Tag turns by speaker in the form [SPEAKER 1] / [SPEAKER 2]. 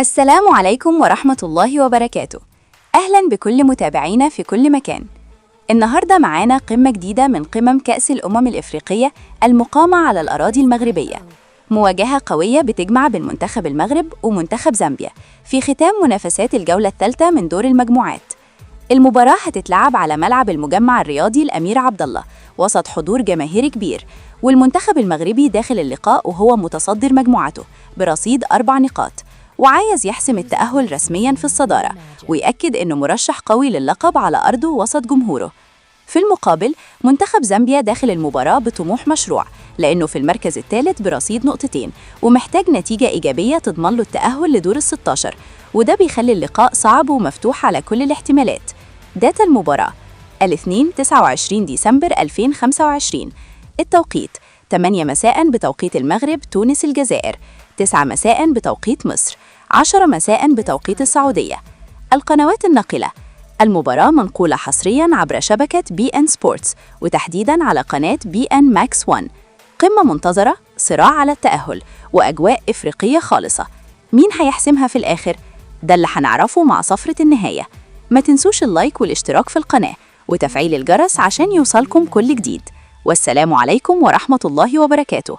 [SPEAKER 1] السلام عليكم ورحمة الله وبركاته. أهلا بكل متابعينا في كل مكان. النهاردة معانا قمة جديدة من قمم كأس الأمم الإفريقية المقامة على الأراضي المغربية. مواجهة قوية بتجمع بين منتخب المغرب ومنتخب زامبيا في ختام منافسات الجولة الثالثة من دور المجموعات. المباراة هتتلعب على ملعب المجمع الرياضي الأمير عبد الله وسط حضور جماهيري كبير، والمنتخب المغربي داخل اللقاء وهو متصدر مجموعته برصيد 4 نقاط، وعايز يحسم التأهل رسمياً في الصدارة ويأكد إنه مرشح قوي للقب على أرضه وسط جمهوره. في المقابل منتخب زامبيا داخل المباراة بطموح مشروع، لأنه في المركز الثالث برصيد 2 نقطة ومحتاج نتيجة إيجابية تضمن له التأهل لدور ال16، وده بيخلي اللقاء صعب ومفتوح على كل الاحتمالات. داتا المباراة: الاثنين 29 ديسمبر 2025. التوقيت 8 مساء بتوقيت المغرب تونس الجزائر، 9 مساء بتوقيت مصر، 10 مساء بتوقيت السعودية. القنوات الناقلة: المباراة منقولة حصرياً عبر شبكة BN Sports وتحديداً على قناة BN Max 1. قمة منتظرة، صراع على التأهل، وأجواء إفريقية خالصة. مين هيحسمها في الآخر؟ ده اللي هنعرفه مع صفرة النهاية. ما تنسوش اللايك والاشتراك في القناة وتفعيل الجرس عشان يوصلكم كل جديد. والسلام عليكم ورحمة الله وبركاته.